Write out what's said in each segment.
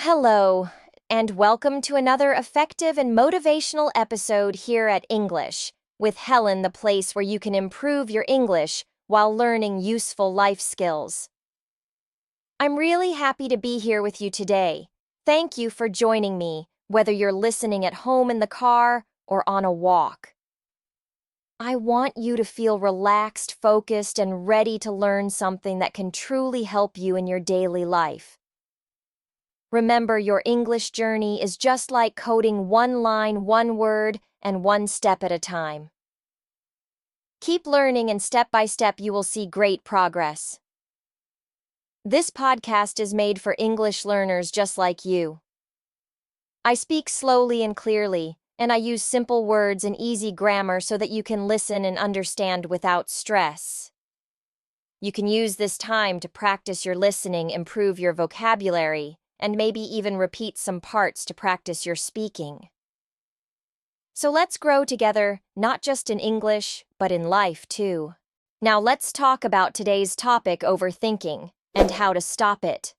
Hello, and welcome to another effective and motivational episode here at English with Helen, the place where you can improve your English while learning useful life skills. I'm really happy to be here with you today. Thank you for joining me, whether you're listening at home in the car or on a walk. I want you to feel relaxed, focused, and ready to learn something that can truly help you in your daily life. Remember, your English journey is just like coding one line, one word, and one step at a time. Keep learning, and step by step you will see great progress. This podcast is made for English learners just like you. I speak slowly and clearly, and I use simple words and easy grammar so that you can listen and understand without stress. You can use this time to practice your listening, improve your vocabulary, and maybe even repeat some parts to practice your speaking. So let's grow together, not just in English, but in life too. Now let's talk about today's topic, overthinking, and how to stop it.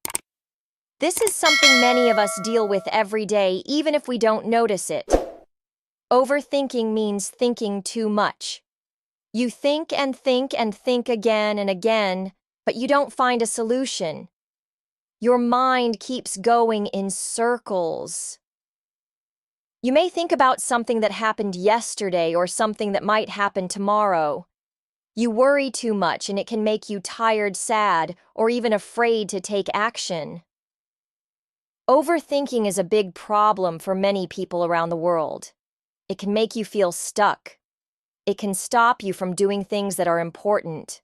This is something many of us deal with every day, even if we don't notice it. Overthinking means thinking too much. You think and think and think again and again, but you don't find a solution. Your mind keeps going in circles. You may think about something that happened yesterday or something that might happen tomorrow. You worry too much, and it can make you tired, sad, or even afraid to take action. Overthinking is a big problem for many people around the world. It can make you feel stuck. It can stop you from doing things that are important.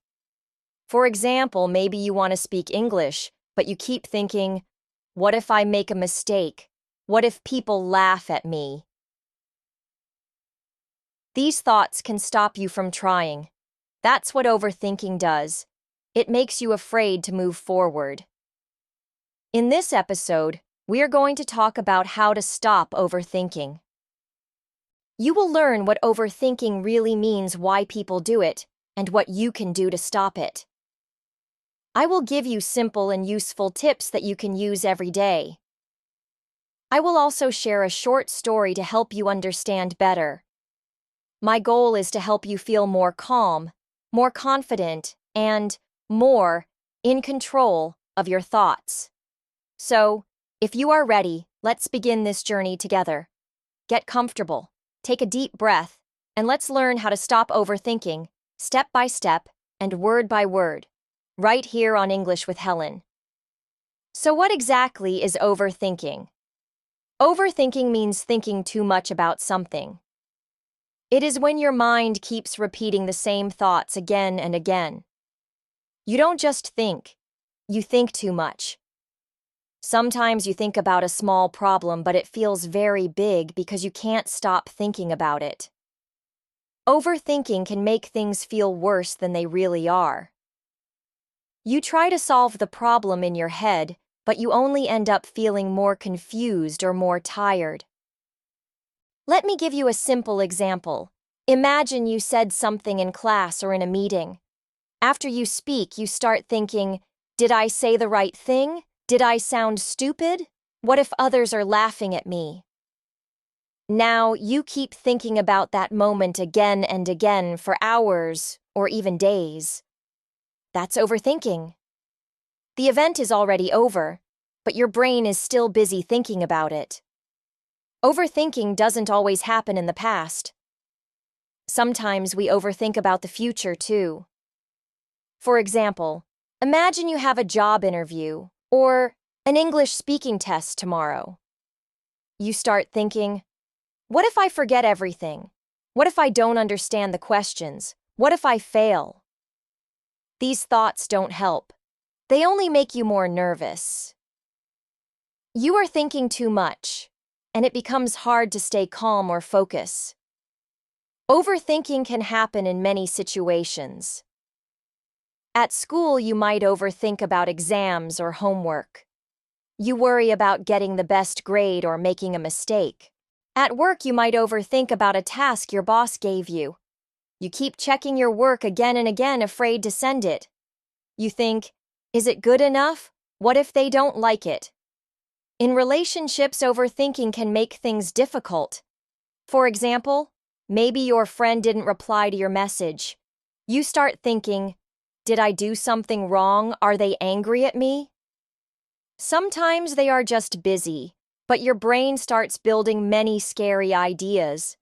For example, maybe you want to speak English, but you keep thinking, what if I make a mistake? What if people laugh at me? These thoughts can stop you from trying. That's what overthinking does. It makes you afraid to move forward. In this episode, we are going to talk about how to stop overthinking. You will learn what overthinking really means, why people do it, and what you can do to stop it. I will give you simple and useful tips that you can use every day. I will also share a short story to help you understand better. My goal is to help you feel more calm, more confident, and more in control of your thoughts. So, if you are ready, let's begin this journey together. Get comfortable, take a deep breath, and let's learn how to stop overthinking, step by step and word by word, right here on English with Helen. So what exactly is overthinking? Overthinking means thinking too much about something. It is when your mind keeps repeating the same thoughts again and again. You don't just think, you think too much. Sometimes you think about a small problem, but it feels very big because you can't stop thinking about it. Overthinking can make things feel worse than they really are. You try to solve the problem in your head, but you only end up feeling more confused or more tired. Let me give you a simple example. Imagine you said something in class or in a meeting. After you speak, you start thinking, did I say the right thing? Did I sound stupid? What if others are laughing at me? Now, you keep thinking about that moment again and again for hours or even days. That's overthinking. The event is already over, but your brain is still busy thinking about it. Overthinking doesn't always happen in the past. Sometimes we overthink about the future too. For example, imagine you have a job interview or an English speaking test tomorrow. You start thinking, what if I forget everything? What if I don't understand the questions? What if I fail? These thoughts don't help. They only make you more nervous. You are thinking too much, and it becomes hard to stay calm or focus. Overthinking can happen in many situations. At school, you might overthink about exams or homework. You worry about getting the best grade or making a mistake. At work, you might overthink about a task your boss gave you. You keep checking your work again and again, afraid to send it. You think, is it good enough? What if they don't like it? In relationships, overthinking can make things difficult. For example, maybe your friend didn't reply to your message. You start thinking, did I do something wrong? Are they angry at me? Sometimes they are just busy, but your brain starts building many scary ideas.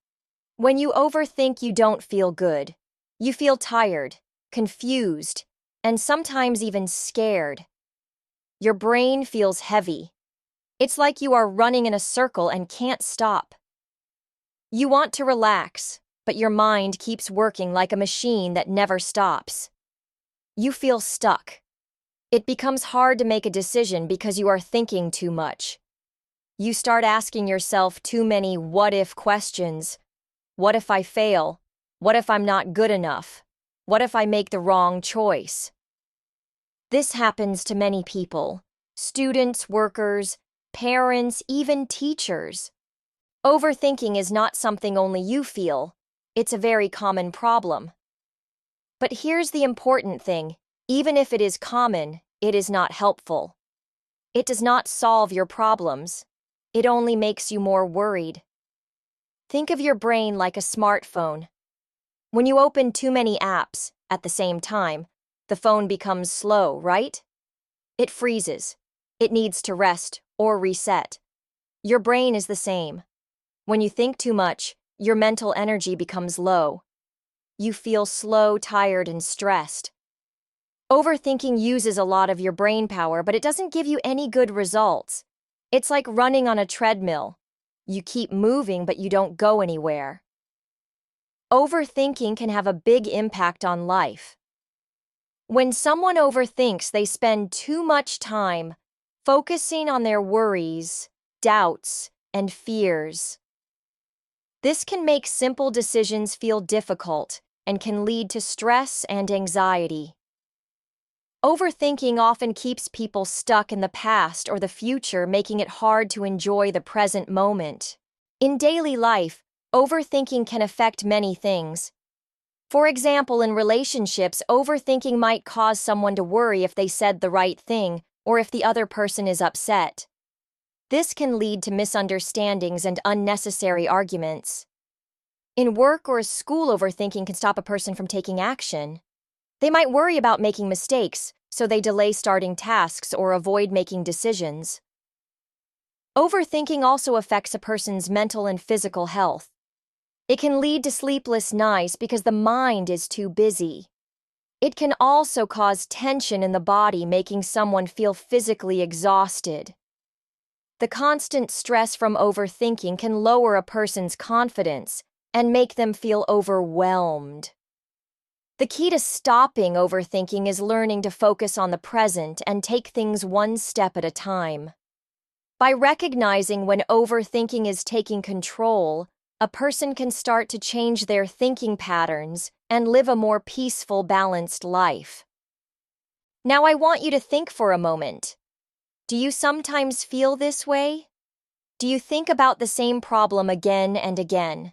When you overthink, you don't feel good. You feel tired, confused, and sometimes even scared. Your brain feels heavy. It's like you are running in a circle and can't stop. You want to relax, but your mind keeps working like a machine that never stops. You feel stuck. It becomes hard to make a decision because you are thinking too much. You start asking yourself too many what-if questions. What if I fail? What if I'm not good enough? What if I make the wrong choice? This happens to many people: students, workers, parents, even teachers. Overthinking is not something only you feel. It's a very common problem. But here's the important thing: even if it is common, it is not helpful. It does not solve your problems. It only makes you more worried. Think of your brain like a smartphone. When you open too many apps at the same time, the phone becomes slow, right? It freezes. It needs to rest or reset. Your brain is the same. When you think too much, your mental energy becomes low. You feel slow, tired, and stressed. Overthinking uses a lot of your brain power, but it doesn't give you any good results. It's like running on a treadmill. You keep moving, but you don't go anywhere. Overthinking can have a big impact on life. When someone overthinks, they spend too much time focusing on their worries, doubts, and fears. This can make simple decisions feel difficult and can lead to stress and anxiety. Overthinking often keeps people stuck in the past or the future, making it hard to enjoy the present moment. In daily life, overthinking can affect many things. For example, in relationships, overthinking might cause someone to worry if they said the right thing or if the other person is upset. This can lead to misunderstandings and unnecessary arguments. In work or school, overthinking can stop a person from taking action. They might worry about making mistakes, so they delay starting tasks or avoid making decisions. Overthinking also affects a person's mental and physical health. It can lead to sleepless nights because the mind is too busy. It can also cause tension in the body, making someone feel physically exhausted. The constant stress from overthinking can lower a person's confidence and make them feel overwhelmed. The key to stopping overthinking is learning to focus on the present and take things one step at a time. By recognizing when overthinking is taking control, a person can start to change their thinking patterns and live a more peaceful, balanced life. Now I want you to think for a moment. Do you sometimes feel this way? Do you think about the same problem again and again?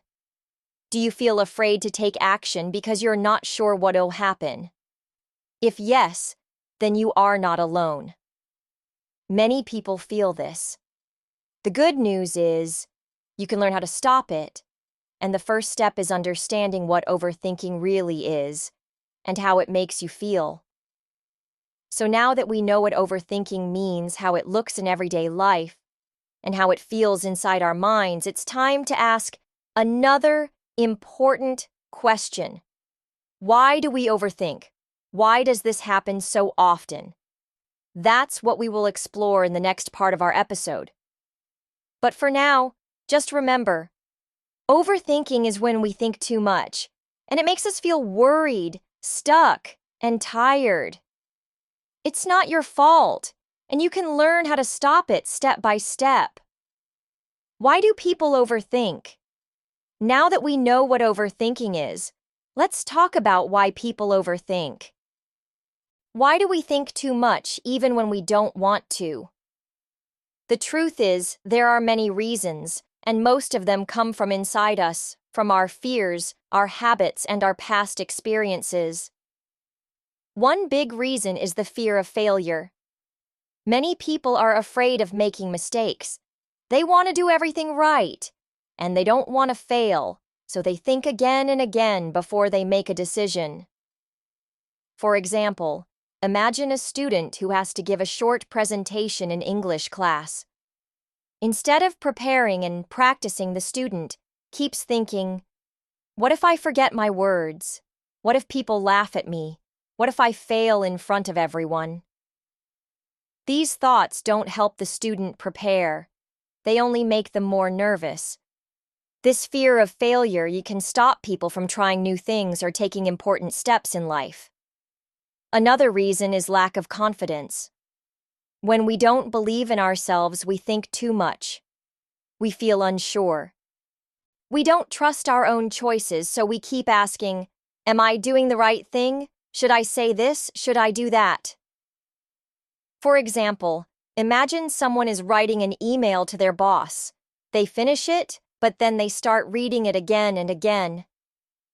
Do you feel afraid to take action because you're not sure what'll happen? If yes, then you are not alone. Many people feel this. The good news is, you can learn how to stop it, and the first step is understanding what overthinking really is and how it makes you feel. So now that we know what overthinking means, how it looks in everyday life, and how it feels inside our minds, it's time to ask another important question. Why do we overthink? Why does this happen so often? That's what we will explore in the next part of our episode. But for now, just remember, overthinking is when we think too much, and it makes us feel worried, stuck, and tired. It's not your fault, and you can learn how to stop it step by step. Why do people overthink? Now that we know what overthinking is, let's talk about why people overthink. Why do we think too much even when we don't want to? The truth is, there are many reasons, and most of them come from inside us, from our fears, our habits, and our past experiences. One big reason is the fear of failure. Many people are afraid of making mistakes. They want to do everything right, and they don't want to fail, so they think again and again before they make a decision. For example, imagine a student who has to give a short presentation in English class. Instead of preparing and practicing, the student keeps thinking, what if I forget my words? What if people laugh at me? What if I fail in front of everyone? These thoughts don't help the student prepare. They only make them more nervous. This fear of failure can stop people from trying new things or taking important steps in life. Another reason is lack of confidence. When we don't believe in ourselves, we think too much. We feel unsure. We don't trust our own choices, so we keep asking, am I doing the right thing? Should I say this? Should I do that? For example, imagine someone is writing an email to their boss. They finish it, but then they start reading it again and again.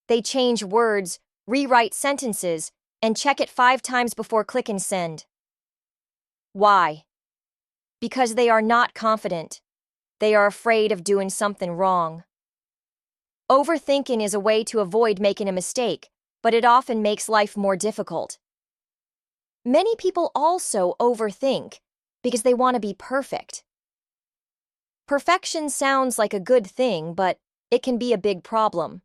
They change words, rewrite sentences, and check it 5 times before clicking send. Why? Because they are not confident. They are afraid of doing something wrong. Overthinking is a way to avoid making a mistake, but it often makes life more difficult. Many people also overthink because they want to be perfect. Perfection sounds like a good thing, but it can be a big problem.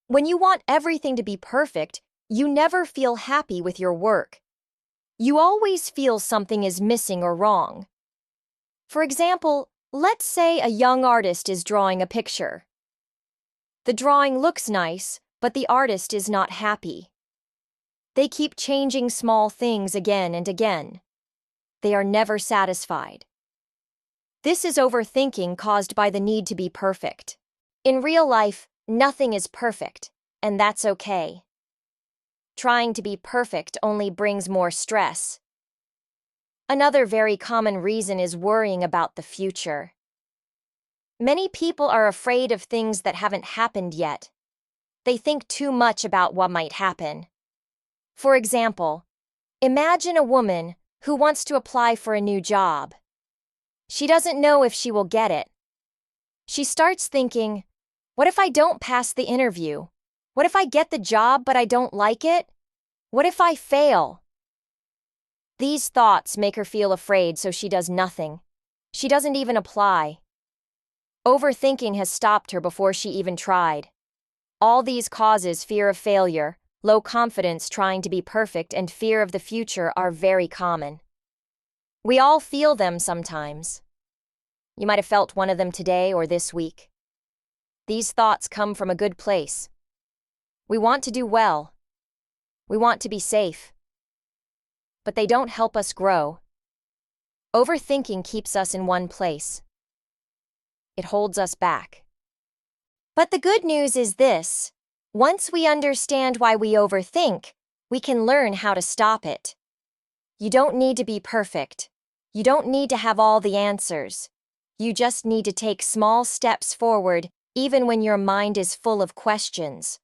When you want everything to be perfect, you never feel happy with your work. You always feel something is missing or wrong. For example, let's say a young artist is drawing a picture. The drawing looks nice, but the artist is not happy. They keep changing small things again and again. They are never satisfied. This is overthinking caused by the need to be perfect. In real life, nothing is perfect, and that's okay. Trying to be perfect only brings more stress. Another very common reason is worrying about the future. Many people are afraid of things that haven't happened yet. They think too much about what might happen. For example, imagine a woman who wants to apply for a new job. She doesn't know if she will get it. She starts thinking, what if I don't pass the interview? What if I get the job but I don't like it? What if I fail? These thoughts make her feel afraid, so she does nothing. She doesn't even apply. Overthinking has stopped her before she even tried. All these causes, fear of failure, low confidence trying to be perfect, and fear of the future, are very common. We all feel them sometimes. You might have felt one of them today or this week. These thoughts come from a good place. We want to do well. We want to be safe. But they don't help us grow. Overthinking keeps us in one place. It holds us back. But the good news is this: once we understand why we overthink, we can learn how to stop it. You don't need to be perfect. You don't need to have all the answers. You just need to take small steps forward, even when your mind is full of questions.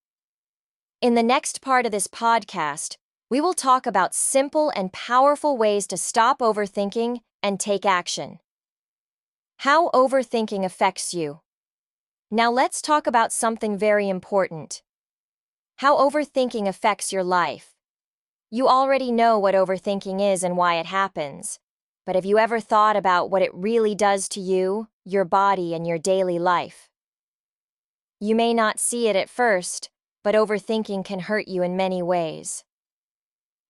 In the next part of this podcast, we will talk about simple and powerful ways to stop overthinking and take action. How overthinking affects you. Now let's talk about something very important. How overthinking affects your life. You already know what overthinking is and why it happens. But have you ever thought about what it really does to you, your body, and your daily life? You may not see it at first, but overthinking can hurt you in many ways.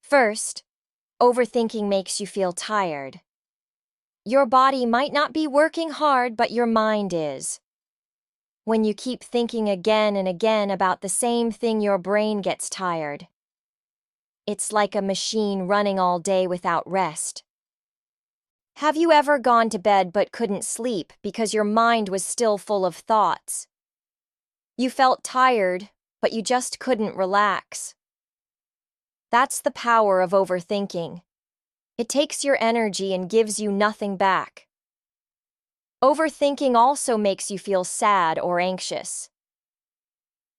First, overthinking makes you feel tired. Your body might not be working hard, but your mind is. When you keep thinking again and again about the same thing, your brain gets tired. It's like a machine running all day without rest. Have you ever gone to bed but couldn't sleep because your mind was still full of thoughts? You felt tired, but you just couldn't relax. That's the power of overthinking. It takes your energy and gives you nothing back. Overthinking also makes you feel sad or anxious.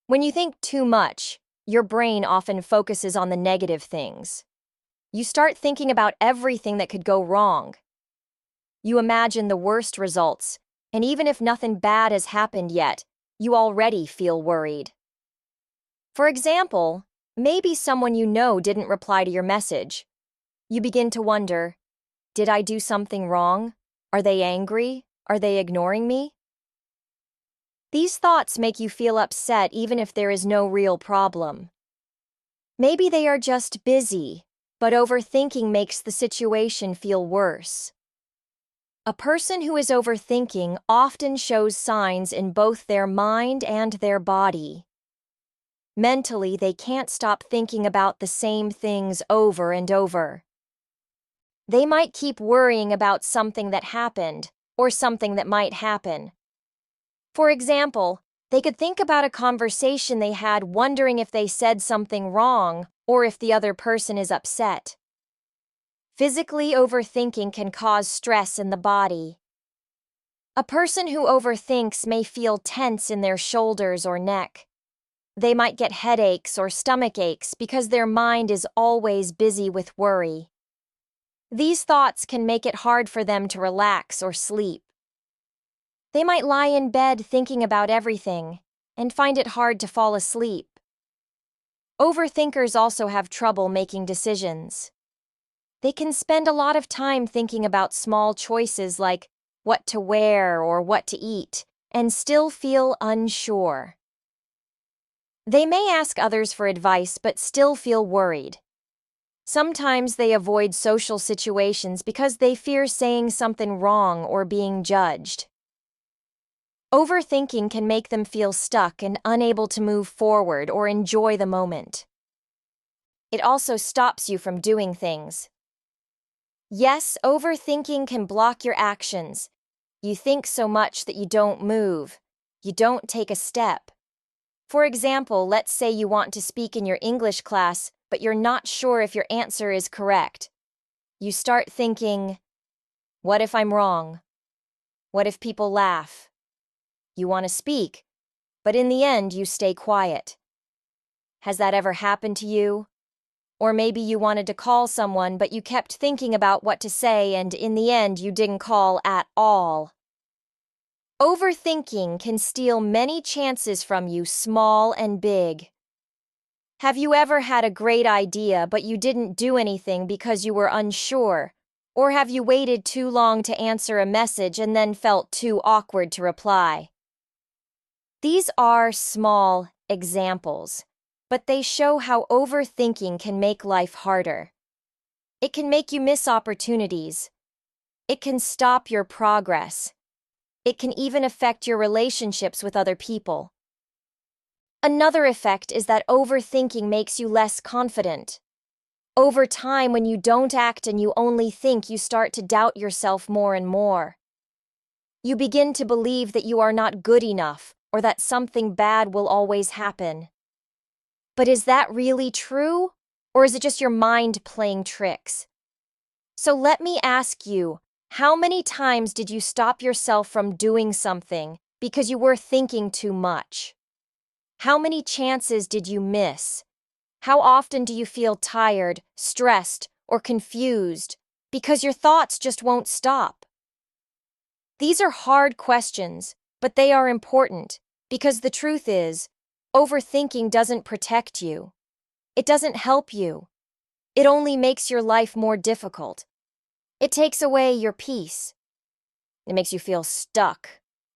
When you think too much, your brain often focuses on the negative things. You start thinking about everything that could go wrong. You imagine the worst results, and even if nothing bad has happened yet, you already feel worried. For example, maybe someone you know didn't reply to your message. You begin to wonder, did I do something wrong? Are they angry? Are they ignoring me? These thoughts make you feel upset even if there is no real problem. Maybe they are just busy, but overthinking makes the situation feel worse. A person who is overthinking often shows signs in both their mind and their body. Mentally, they can't stop thinking about the same things over and over. They might keep worrying about something that happened or something that might happen. For example, they could think about a conversation they had, wondering if they said something wrong or if the other person is upset. Physically, overthinking can cause stress in the body. A person who overthinks may feel tense in their shoulders or neck. They might get headaches or stomach aches because their mind is always busy with worry. These thoughts can make it hard for them to relax or sleep. They might lie in bed thinking about everything and find it hard to fall asleep. Overthinkers also have trouble making decisions. They can spend a lot of time thinking about small choices like what to wear or what to eat, and still feel unsure. They may ask others for advice but still feel worried. Sometimes they avoid social situations because they fear saying something wrong or being judged. Overthinking can make them feel stuck and unable to move forward or enjoy the moment. It also stops you from doing things. Yes, overthinking can block your actions. You think so much that you don't move. You don't take a step. For example, let's say you want to speak in your English class, but you're not sure if your answer is correct. You start thinking, what if I'm wrong? What if people laugh? You want to speak, but in the end you stay quiet. Has that ever happened to you? Or maybe you wanted to call someone, but you kept thinking about what to say, and in the end you didn't call at all. Overthinking can steal many chances from you, small and big. Have you ever had a great idea, but you didn't do anything because you were unsure? Or have you waited too long to answer a message and then felt too awkward to reply? These are small examples, but they show how overthinking can make life harder. It can make you miss opportunities. It can stop your progress. It can even affect your relationships with other people. Another effect is that overthinking makes you less confident. Over time, when you don't act and you only think, you start to doubt yourself more and more. You begin to believe that you are not good enough or that something bad will always happen. But is that really true? Or is it just your mind playing tricks? So let me ask you, how many times did you stop yourself from doing something because you were thinking too much? How many chances did you miss? How often do you feel tired, stressed, or confused because your thoughts just won't stop? These are hard questions, but they are important because the truth is, overthinking doesn't protect you. It doesn't help you. It only makes your life more difficult. It takes away your peace. It makes you feel stuck,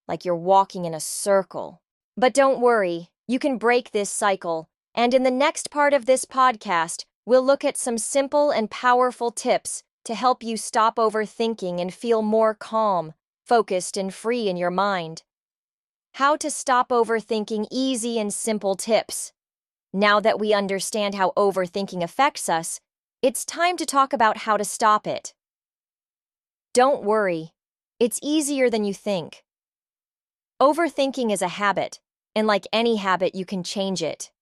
like you're walking in a circle. But don't worry, you can break this cycle. And in the next part of this podcast, we'll look at some simple and powerful tips to help you stop overthinking and feel more calm, focused, and free in your mind. How to stop overthinking, easy and simple tips. Now that we understand how overthinking affects us, it's time to talk about how to stop it. Don't worry, it's easier than you think. Overthinking is a habit, and like any habit, you can change it.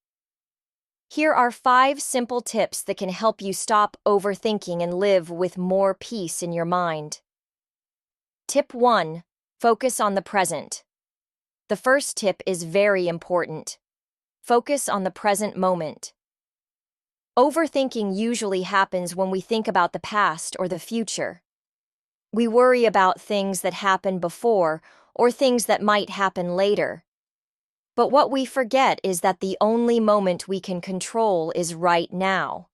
Here are 5 simple tips that can help you stop overthinking and live with more peace in your mind. Tip 1. Focus on the present. The first tip is very important. Focus on the present moment. Overthinking usually happens when we think about the past or the future. We worry about things that happened before or things that might happen later. But what we forget is that the only moment we can control is right now.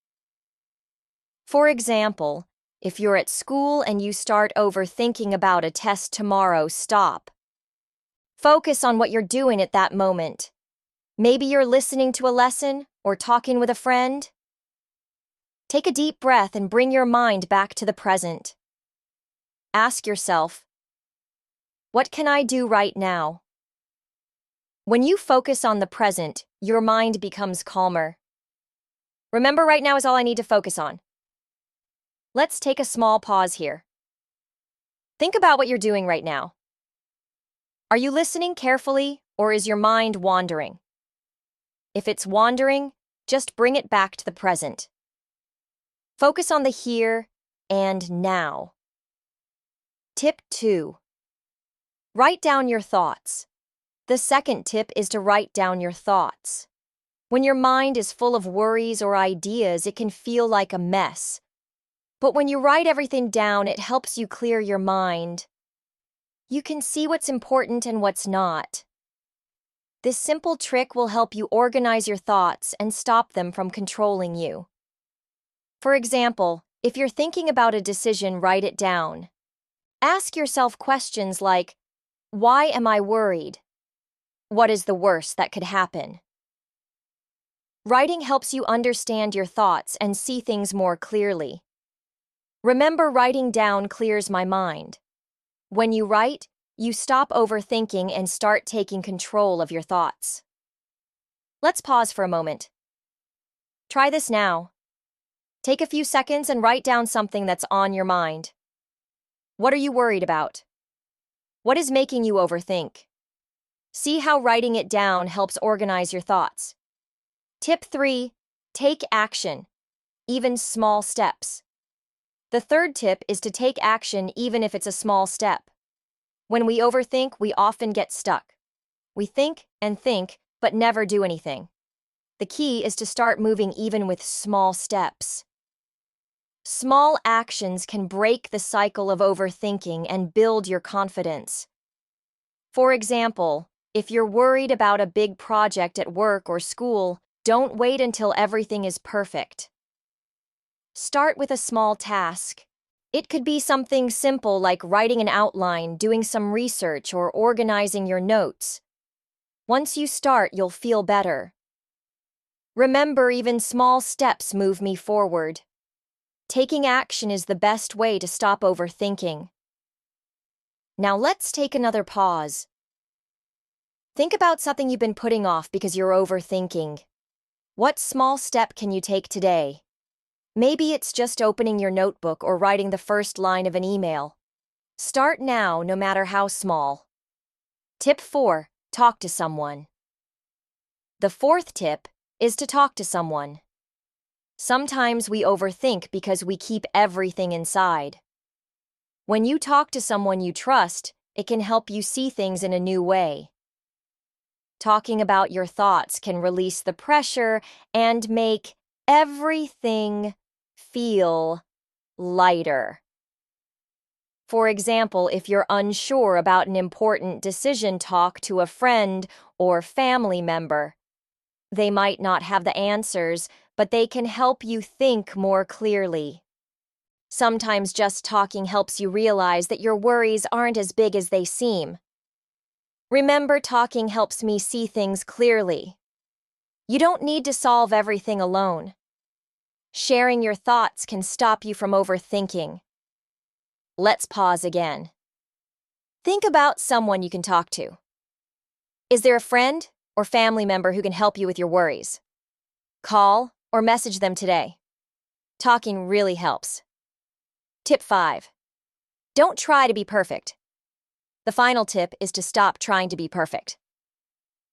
For example, if you're at school and you start overthinking about a test tomorrow, stop. Focus on what you're doing at that moment. Maybe you're listening to a lesson or talking with a friend. Take a deep breath and bring your mind back to the present. Ask yourself, what can I do right now? When you focus on the present, your mind becomes calmer. Remember, right now is all I need to focus on. Let's take a small pause here. Think about what you're doing right now. Are you listening carefully, or is your mind wandering? If it's wandering, just bring it back to the present. Focus on the here and now. Tip 2. Write down your thoughts. The second tip is to write down your thoughts. When your mind is full of worries or ideas, it can feel like a mess. But when you write everything down, it helps you clear your mind. You can see what's important and what's not. This simple trick will help you organize your thoughts and stop them from controlling you. For example, if you're thinking about a decision, write it down. Ask yourself questions like, why am I worried? What is the worst that could happen? Writing helps you understand your thoughts and see things more clearly. Remember, writing down clears my mind. When you write, you stop overthinking and start taking control of your thoughts. Let's pause for a moment. Try this now. Take a few seconds and write down something that's on your mind. What are you worried about? What is making you overthink? See how writing it down helps organize your thoughts. Tip 3. Take action, even small steps. The third tip is to take action even if it's a small step. When we overthink, we often get stuck. We think and think, but never do anything. The key is to start moving even with small steps. Small actions can break the cycle of overthinking and build your confidence. For example, if you're worried about a big project at work or school, don't wait until everything is perfect. Start with a small task. It could be something simple like writing an outline, doing some research, or organizing your notes. Once you start, you'll feel better. Remember, even small steps move me forward. Taking action is the best way to stop overthinking. Now let's take another pause. Think about something you've been putting off because you're overthinking. What small step can you take today? Maybe it's just opening your notebook or writing the first line of an email. Start now, no matter how small. Tip 4. Talk to someone. The fourth tip is to talk to someone. Sometimes we overthink because we keep everything inside. When you talk to someone you trust, it can help you see things in a new way. Talking about your thoughts can release the pressure and make everything feel lighter. For example, if you're unsure about an important decision, talk to a friend or family member. They might not have the answers, but they can help you think more clearly. Sometimes just talking helps you realize that your worries aren't as big as they seem. Remember, talking helps me see things clearly. You don't need to solve everything alone. Sharing your thoughts can stop you from overthinking. Let's pause again. Think about someone you can talk to. Is there a friend or family member who can help you with your worries? Call or message them today. Talking really helps. Tip 5. Don't try to be perfect. The final tip is to stop trying to be perfect.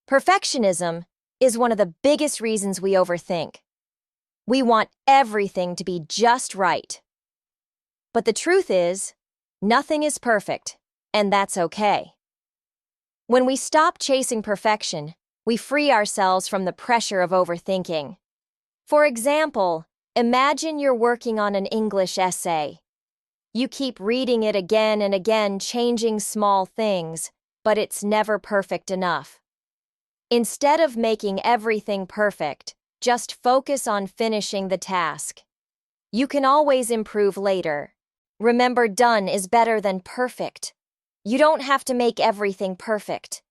Perfectionism is one of the biggest reasons we overthink. We want everything to be just right. But the truth is, nothing is perfect, and that's okay. When we stop chasing perfection, we free ourselves from the pressure of overthinking. For example, imagine you're working on an English essay. You keep reading it again and again, changing small things, but it's never perfect enough. Instead of making everything perfect, just focus on finishing the task. You can always improve later. Remember, done is better than perfect. You don't have to make everything perfect.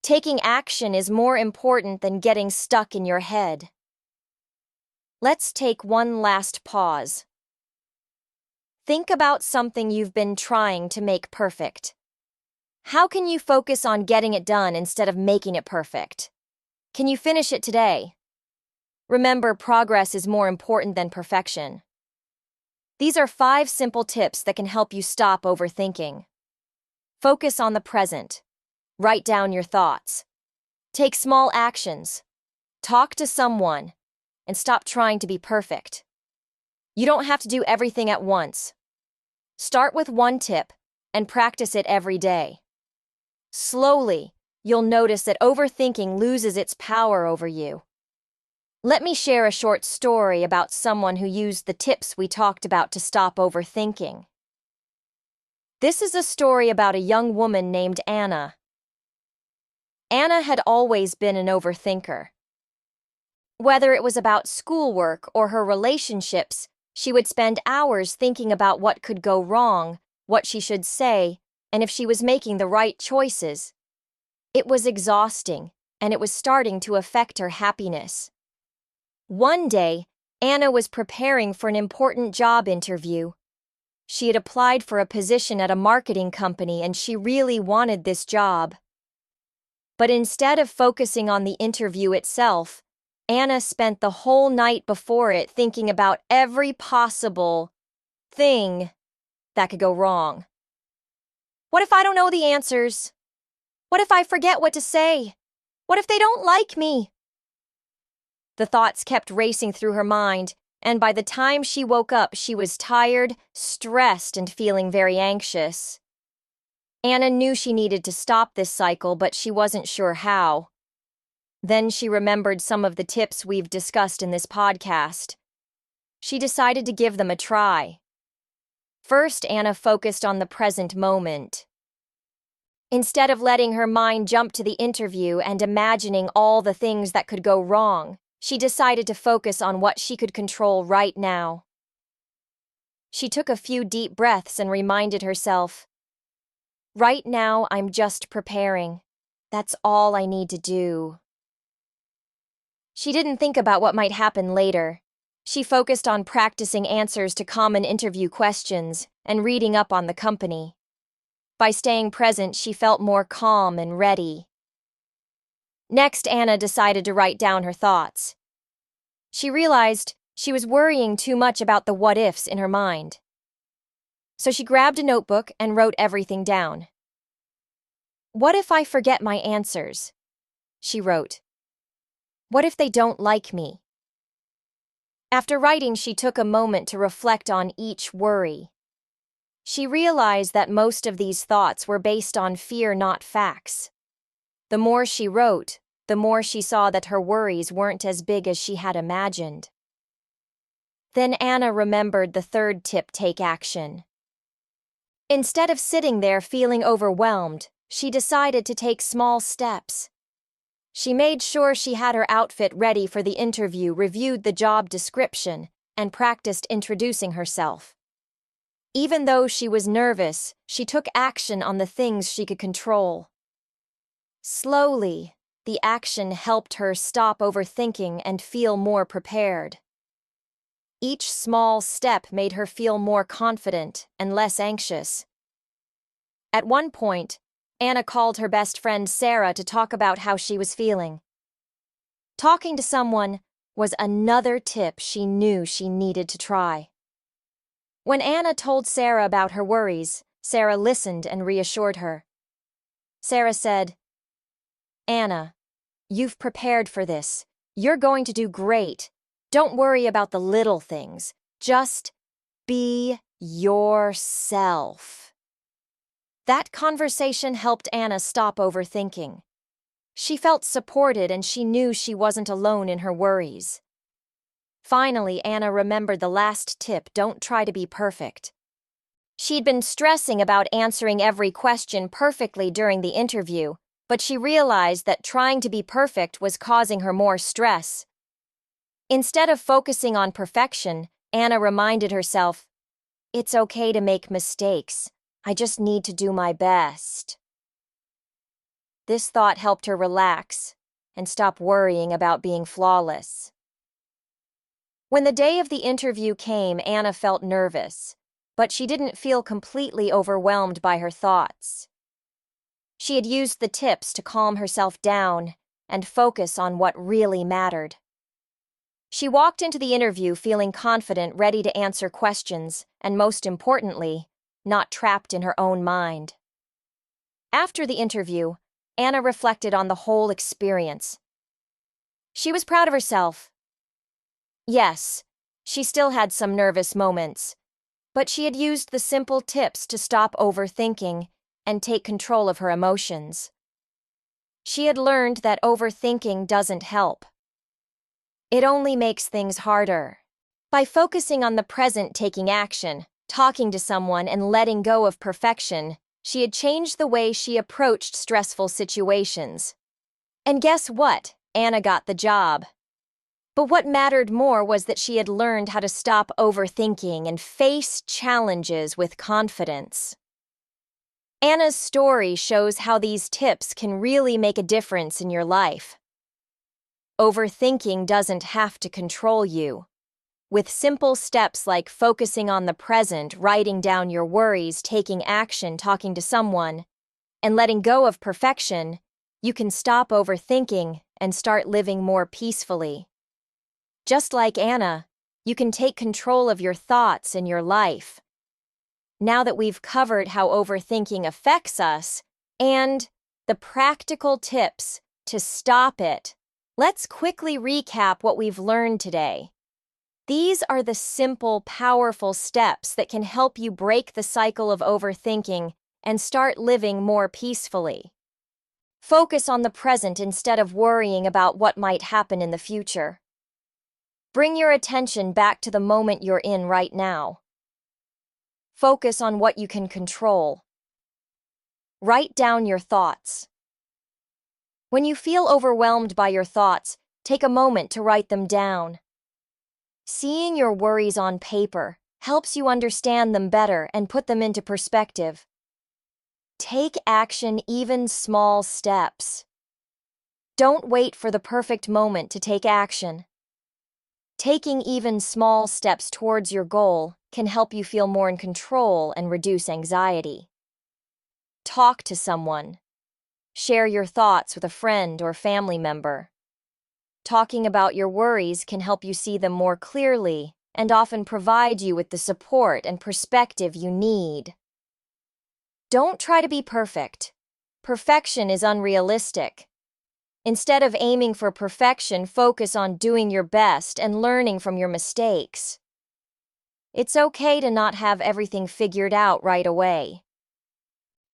Taking action is more important than getting stuck in your head. Let's take one last pause. Think about something you've been trying to make perfect. How can you focus on getting it done instead of making it perfect? Can you finish it today? Remember, progress is more important than perfection. These are 5 simple tips that can help you stop overthinking. Focus on the present. Write down your thoughts. Take small actions. Talk to someone. And stop trying to be perfect. You don't have to do everything at once. Start with one tip and practice it every day. Slowly, you'll notice that overthinking loses its power over you. Let me share a short story about someone who used the tips we talked about to stop overthinking. This is a story about a young woman named Anna. Anna had always been an overthinker. Whether it was about schoolwork or her relationships, she would spend hours thinking about what could go wrong, what she should say, and if she was making the right choices. It was exhausting, and it was starting to affect her happiness. One day, Anna was preparing for an important job interview. She had applied for a position at a marketing company, and she really wanted this job. But instead of focusing on the interview itself, Anna spent the whole night before it thinking about every possible thing that could go wrong. What if I don't know the answers? What if I forget what to say? What if they don't like me? The thoughts kept racing through her mind, and by the time she woke up, she was tired, stressed, and feeling very anxious. Anna knew she needed to stop this cycle, but she wasn't sure how. Then she remembered some of the tips we've discussed in this podcast. She decided to give them a try. First, Anna focused on the present moment. Instead of letting her mind jump to the interview and imagining all the things that could go wrong, she decided to focus on what she could control right now. She took a few deep breaths and reminded herself, "Right now, I'm just preparing. That's all I need to do." She didn't think about what might happen later. She focused on practicing answers to common interview questions and reading up on the company. By staying present, she felt more calm and ready. Next, Anna decided to write down her thoughts. She realized she was worrying too much about the what-ifs in her mind. So she grabbed a notebook and wrote everything down. "What if I forget my answers?" she wrote. "What if they don't like me?" After writing, she took a moment to reflect on each worry. She realized that most of these thoughts were based on fear, not facts. The more she wrote, the more she saw that her worries weren't as big as she had imagined. Then Anna remembered the third tip: take action. Instead of sitting there feeling overwhelmed, she decided to take small steps. She made sure she had her outfit ready for the interview, reviewed the job description, and practiced introducing herself. Even though she was nervous, she took action on the things she could control. Slowly, the action helped her stop overthinking and feel more prepared. Each small step made her feel more confident and less anxious. At one point, Anna called her best friend Sarah to talk about how she was feeling. Talking to someone was another tip she knew she needed to try. When Anna told Sarah about her worries, Sarah listened and reassured her. Sarah said, "Anna, you've prepared for this. You're going to do great. Don't worry about the little things. Just be yourself." That conversation helped Anna stop overthinking. She felt supported and she knew she wasn't alone in her worries. Finally, Anna remembered the last tip: don't try to be perfect. She'd been stressing about answering every question perfectly during the interview, but she realized that trying to be perfect was causing her more stress. Instead of focusing on perfection, Anna reminded herself, it's okay to make mistakes. I just need to do my best. This thought helped her relax and stop worrying about being flawless. When the day of the interview came, Anna felt nervous, but she didn't feel completely overwhelmed by her thoughts. She had used the tips to calm herself down and focus on what really mattered. She walked into the interview feeling confident, ready to answer questions, and most importantly, not trapped in her own mind. After the interview, Anna reflected on the whole experience. She was proud of herself. Yes, she still had some nervous moments, but she had used the simple tips to stop overthinking and take control of her emotions. She had learned that overthinking doesn't help. It only makes things harder. By focusing on the present, taking action, talking to someone, and letting go of perfection, she had changed the way she approached stressful situations. And guess what? Anna got the job. But what mattered more was that she had learned how to stop overthinking and face challenges with confidence. Anna's story shows how these tips can really make a difference in your life. Overthinking doesn't have to control you. With simple steps like focusing on the present, writing down your worries, taking action, talking to someone, and letting go of perfection, you can stop overthinking and start living more peacefully. Just like Anna, you can take control of your thoughts and your life. Now that we've covered how overthinking affects us and the practical tips to stop it, let's quickly recap what we've learned today. These are the simple, powerful steps that can help you break the cycle of overthinking and start living more peacefully. Focus on the present instead of worrying about what might happen in the future. Bring your attention back to the moment you're in right now. Focus on what you can control. Write down your thoughts. When you feel overwhelmed by your thoughts, take a moment to write them down. Seeing your worries on paper helps you understand them better and put them into perspective. Take action, even small steps. Don't wait for the perfect moment to take action. Taking even small steps towards your goal can help you feel more in control and reduce anxiety. Talk to someone. Share your thoughts with a friend or family member. Talking about your worries can help you see them more clearly and often provide you with the support and perspective you need. Don't try to be perfect. Perfection is unrealistic. Instead of aiming for perfection, focus on doing your best and learning from your mistakes. It's okay to not have everything figured out right away.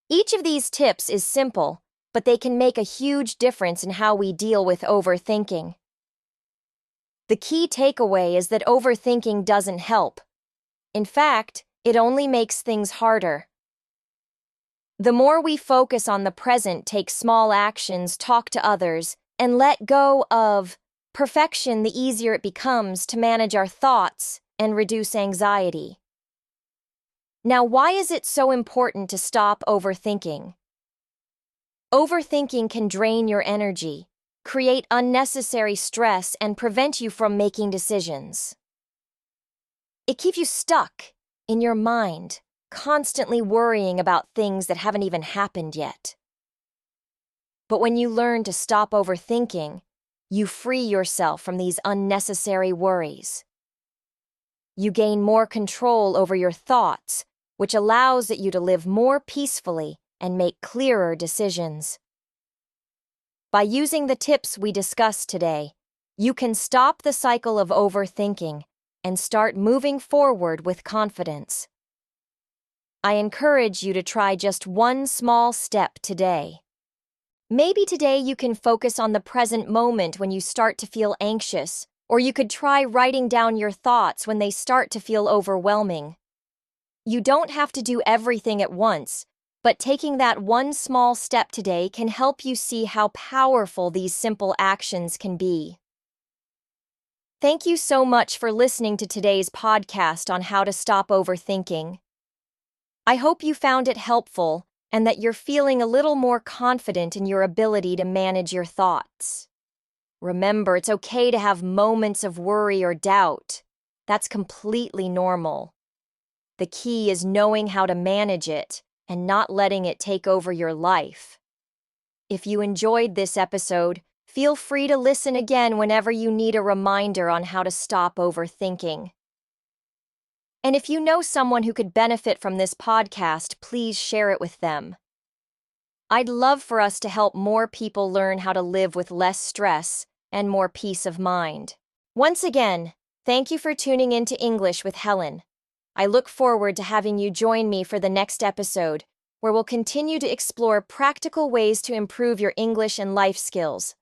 Each of these tips is simple, but they can make a huge difference in how we deal with overthinking. The key takeaway is that overthinking doesn't help. In fact, it only makes things harder. The more we focus on the present, take small actions, talk to others, and let go of perfection, the easier it becomes to manage our thoughts and reduce anxiety. Now, why is it so important to stop overthinking? Overthinking can drain your energy, create unnecessary stress, and prevent you from making decisions. It keeps you stuck in your mind, constantly worrying about things that haven't even happened yet. But when you learn to stop overthinking, you free yourself from these unnecessary worries. You gain more control over your thoughts, which allows you to live more peacefully and make clearer decisions. By using the tips we discussed today, you can stop the cycle of overthinking and start moving forward with confidence. I encourage you to try just one small step today. Maybe today you can focus on the present moment when you start to feel anxious, Or you could try writing down your thoughts when they start to feel overwhelming. You don't have to do everything at once, but taking that one small step today can help you see how powerful these simple actions can be. Thank you so much for listening to today's podcast on how to stop overthinking. I hope you found it helpful and that you're feeling a little more confident in your ability to manage your thoughts. Remember, it's okay to have moments of worry or doubt. That's completely normal. The key is knowing how to manage it and not letting it take over your life. If you enjoyed this episode, feel free to listen again whenever you need a reminder on how to stop overthinking. And if you know someone who could benefit from this podcast, please share it with them. I'd love for us to help more people learn how to live with less stress and more peace of mind. Once again, thank you for tuning in to English with Helen. I look forward to having you join me for the next episode, where we'll continue to explore practical ways to improve your English and life skills.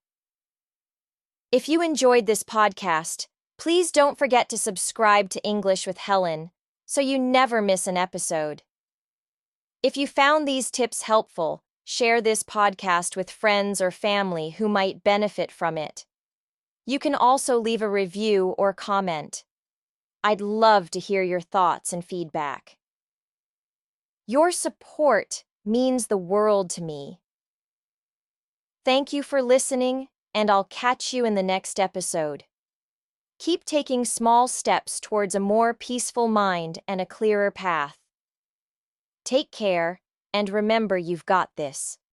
If you enjoyed this podcast, please don't forget to subscribe to English with Helen so you never miss an episode. If you found these tips helpful, share this podcast with friends or family who might benefit from it. You can also leave a review or comment. I'd love to hear your thoughts and feedback. Your support means the world to me. Thank you for listening, and I'll catch you in the next episode. Keep taking small steps towards a more peaceful mind and a clearer path. Take care, and remember you've got this.